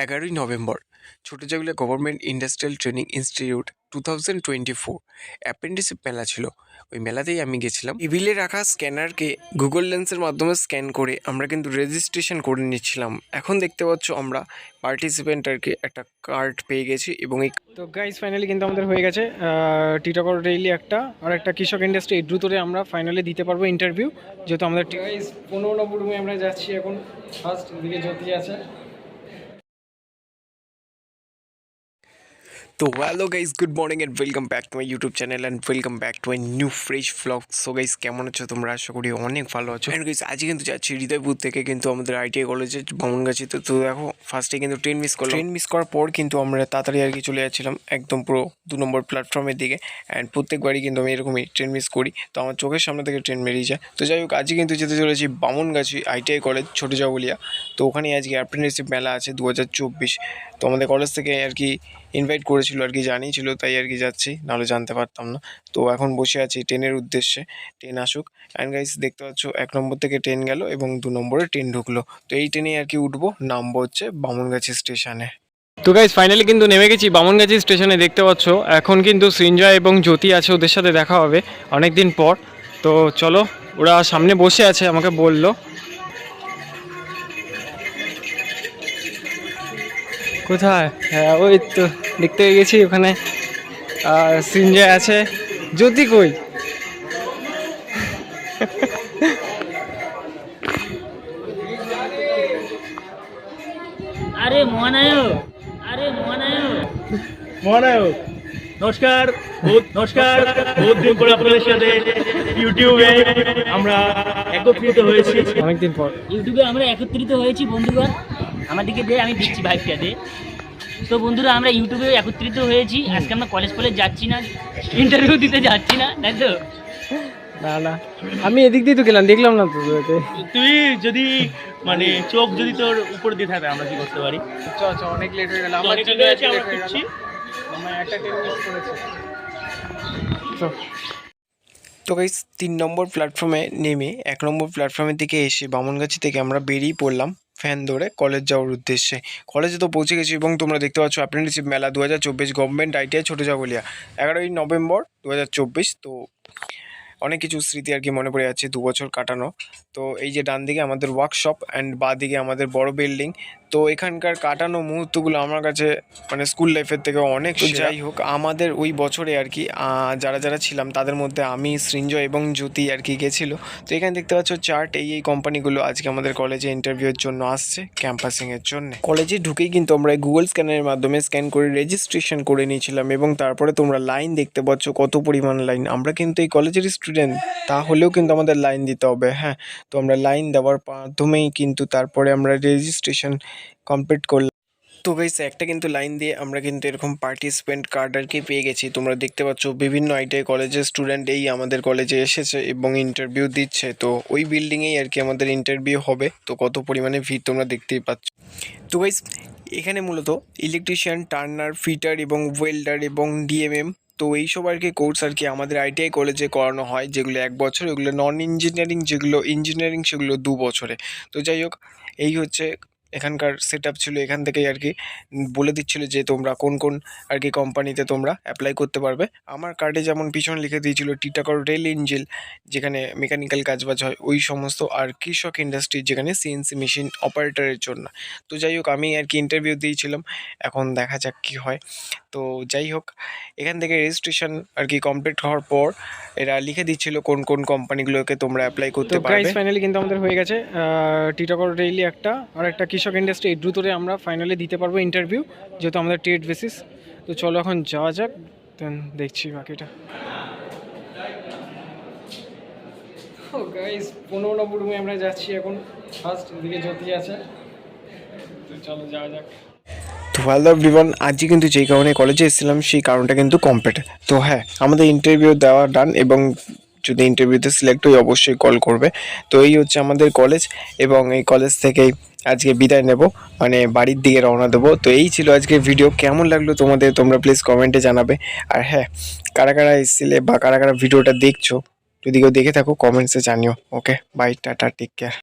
11ই November Chhotojagulia government industrial training institute 2024 apprenticeship মেলা ছিল। ওই মেলাতেই আমি গেছিলাম। টেবিলে রাখা স্ক্যানারকে গুগল লেন্সের মাধ্যমে স্ক্যান করে আমরা কিন্তু রেজিস্ট্রেশন করে নিচ্ছিলাম। এখন দেখতে পাচ্ছ আমরা পার্টিসিপেন্ট আর কি একটা কার্ড পেয়ে গেছি এবং এই তো গাইজ ফাইনালি কিন্তু আমাদের হয়ে গেছে টিটাগড় রেইলি একটা আর একটা কৃষক ইন্ডাস্ট্রি এই দ্রুতরে আমরা ফাইনালি দিতে পারবো ইন্টারভিউ, যেহেতু আমাদের গাইজ 15 নম্বর রুমে আমরা যাচ্ছি এখন। ফার্স্ট দিকে জ্যোতি আছে। তো hello guys, good morning and welcome back to my YouTube channel and welcome back to my new fresh blog. So guys কেমন আছো তোমরা? আশা করি অনেক ভালো আছো। অ্যান্ড গাইজ আজকে কিন্তু যাচ্ছি হৃদয়পুর থেকে কিন্তু আমাদের আইটিআই কলেজে বামুনগাছিতে। তো দেখো ফার্স্টে কিন্তু ট্রেন মিস করলাম। ট্রেন মিস করার পর কিন্তু আমরা তাড়াতাড়ি আর কি চলে যাচ্ছিলাম একদম পুরো 2 নম্বর প্ল্যাটফর্মের দিকে। অ্যান্ড প্রত্যেকবারই কিন্তু আমি এরকমই ট্রেন মিস করি, তো আমার চোখের সামনে থেকে ট্রেন বেরিয়ে যায়। তো যাই হোক আজকে কিন্তু যেতে চলেছি বামুনগাছি আইটিআই কলেজ ছোটজাগুলিয়া। তো ওখানে আজকে অ্যাপ্রেন্টিসশিপ মেলা আছে 2024। তো আমাদের কলেজ থেকে আর কি ইনভাইট করেছিল আর কি, জানিয়েছিল, তাই আর কি যাচ্ছি, নাহলে জানতে পারতাম না। তো এখন বসে আছি ট্রেনের উদ্দেশ্যে, ট্রেন আসুক। অ্যান্ড গাইস দেখতে পাচ্ছ 1 নম্বর থেকে ট্রেন গেল এবং 2 নম্বরে ট্রেন ঢুকলো। তো এই ট্রেনেই আর কি উঠবো, নামবো হচ্ছে বামুনগাছি স্টেশনে। তো গাইজ ফাইনালি কিন্তু নেমে গেছি বামুনগাছি স্টেশনে। দেখতে পাচ্ছ এখন কিন্তু সৃঞ্জয় এবং জ্যোতি আছে, ওদের সাথে দেখা হবে অনেক দিন পর। তো চলো, ওরা সামনে বসে আছে, আমাকে বললো। কোথায়? হ্যাঁ ওই তো দেখতে পেয়ে গেছি ওখানে। আর সৃঞ্জয় আছে, জ্যোতি কই? আরে মহানায়ক, আরে মহানায়ক, মহানায়ক নমস্কার। বহুত দিন পর আপনাদের সাথে ইউটিউবে আমরা একত্রিত হয়েছি। অনেকদিন পর ইউটিউবে আমরা একত্রিত হয়েছি বন্ধুগণ। আমার দিকে দে, আমি দিচ্ছি ভাইবটা দে। তো বন্ধুরা আমরা ইউটিউবে একত্রিত হয়েছি। আজকে আমরা কলেজ যাচ্ছি না, ইন্টারভিউ দিতে যাচ্ছি না, তাই তো? না না, আমি এদিক দিয়ে তো গেলাম, দেখলাম না তো তোকে। তুই যদি মানে চোখ যদি তোর উপর দিয়ে থাকে আমরা কি করতে পারি? আচ্ছা অনেক লেট হয়ে গেল। অনেক লেট হয়েছে, আমরা ফিরছি। আমরা একটা ট্রেন মিস করেছি। তো গাইস 3 নম্বর প্ল্যাটফর্মে নেমে 1 নম্বর প্ল্যাটফর্মের দিকে এসে বামুনগাছি থেকে আমরা বেরিয়ে পড়লাম ফ্যান ধরে কলেজ যাওয়ার উদ্দেশ্যে। কলেজে তো পৌঁছে গেছি এবং তোমরা দেখতে পাচ্ছ অ্যাপ্রেন্টিসশিপ মেলা 2024 গভর্নমেন্ট আইটিআই ছোটজাগুলিয়া 11ই নভেম্বর 2024। তো অনেক কিছু স্মৃতি আর কি মনে পড়ে যাচ্ছে 2 বছর কাটানো। তো এই যে ডান দিকে আমাদের ওয়ার্কশপ অ্যান্ড বাঁ দিকে আমাদের বড় বিল্ডিং। তো এখানকার কাটানো মুহূর্তগুলো আমার কাছে মানে স্কুল লাইফের থেকে অনেক। যাই হোক আমাদের ওই বছরে আর কি যারা যারা ছিলাম তাদের মধ্যে আমি, সৃঞ্জয় এবং জ্যোতি আর কি গেছিলো। তো এখানে দেখতে পাচ্ছ চার্ট, এই কোম্পানিগুলো আজকে আমাদের কলেজে ইন্টারভিউয়ের জন্য আসছে ক্যাম্পাসিংয়ের জন্য। কলেজে ঢুকেই কিন্তু আমরা গুগল স্ক্যানারের মাধ্যমে স্ক্যান করে রেজিস্ট্রেশন করে নিয়েছিলাম এবং তারপরে তোমরা লাইন দেখতে পাচ্ছ কত পরিমাণ লাইন। আমরা কিন্তু এই কলেজের স্টুডেন্ট, তাহলেও কিন্তু আমাদের লাইন দিতে হবে। হ্যাঁ, তো আমরা লাইন দেওয়ার মাধ্যমেই কিন্তু তারপরে আমরা রেজিস্ট্রেশন কমপ্লিট করলাম। তো গাইস একটা কিন্তু লাইন দিয়ে আমরা কিন্তু এরকম পার্টিসিপেন্ট কার্ড আর কি পেয়ে গেছি। তোমরা দেখতে পাচ্ছ বিভিন্ন আইটিআই কলেজের স্টুডেন্ট এই আমাদের কলেজে এসেছে এবং ইন্টারভিউ দিচ্ছে। তো ওই বিল্ডিংয়েই আর কি আমাদের ইন্টারভিউ হবে। তো কত পরিমাণে ভিড় তোমরা দেখতেই পাচ্ছ। তো গাইস এখানে মূলত ইলেকট্রিশিয়ান, টার্নার, ফিটার এবং ওয়েল্ডার এবং ডিএমএম, তো এইসব আর কি কোর্স আর কি আমাদের আইটিআই কলেজে করানো হয়, যেগুলো 1 বছর, ওগুলো নন ইঞ্জিনিয়ারিং, যেগুলো ইঞ্জিনিয়ারিং সেগুলো 2 বছরে। তো যাই হোক এই হচ্ছে এখানকার সেট আপ ছিল। এখান থেকেই আর কি বলে দিচ্ছিলো যে তোমরা কোন কোন আর কি কোম্পানিতে তোমরা অ্যাপ্লাই করতে পারবে। আমার কার্ডে যেমন পিছনে লিখে দিয়েছিল টিটাগড় রেল ইঞ্জিন, যেখানে মেকানিক্যাল কাজবাজ হয় ওই সমস্ত, আর কৃষক ইন্ডাস্ট্রি যেখানে সিএনসি মেশিন অপারেটরের জন্য। তো যাই হোক আমি আর কি ইন্টারভিউ দিয়েছিলাম, এখন দেখা যাক কী হয়। তো যাই হোক এখান থেকে রেজিস্ট্রেশন আর কি কমপ্লিট হওয়ার পর এরা লিখে দিচ্ছিল কোন কোন কোম্পানিগুলোকে তোমরা অ্যাপ্লাই করতে পারবে। গাইস ফাইনালি কিন্তু আমাদের হয়ে গেছে টিটাগড় রেইলি একটা আর একটা কৃষক ইন্ডাস্ট্রি এই দ্রুতরে আমরা ফাইনালি দিতে পারবো ইন্টারভিউ, যেহেতু আমাদের ট্রেড বেসিস। তো চলো এখন যাওয়া যাক, দেন দেখছি বাকিটা। ও গাইস 15 নম্বর রুমে আমরা যাচ্ছি এখন। ফার্স্ট দিকে জ্যোতি আছে, তো চলো যাওয়া যাক। তো হ্যালো এভরিওয়ান, আজকে কিন্তু যেই কারণে কলেজে এসেছিলাম সেই কারণটা কিন্তু কমপ্লিট। তো হ্যাঁ, আমাদের ইন্টারভিউ দেওয়া ডান এবং যদি ইন্টারভিউতে সিলেক্ট হই অবশ্যই কল করবে। তো এই হচ্ছে আমাদের কলেজ এবং এই কলেজ থেকেই আজকে বিদায় নেব, মানে বাড়ির দিকে রওনা দেবো। তো এই ছিল আজকের ভিডিও। কেমন লাগলো তোমাদের তোমরা প্লিজ কমেন্টে জানাবে। আর হ্যাঁ, কারা কারা এসেছিলে বা কারা কারা ভিডিওটা দেখছো, যদি কেউ দেখে থাকো কমেন্টসে জানিও। Okay bye, tata, take care.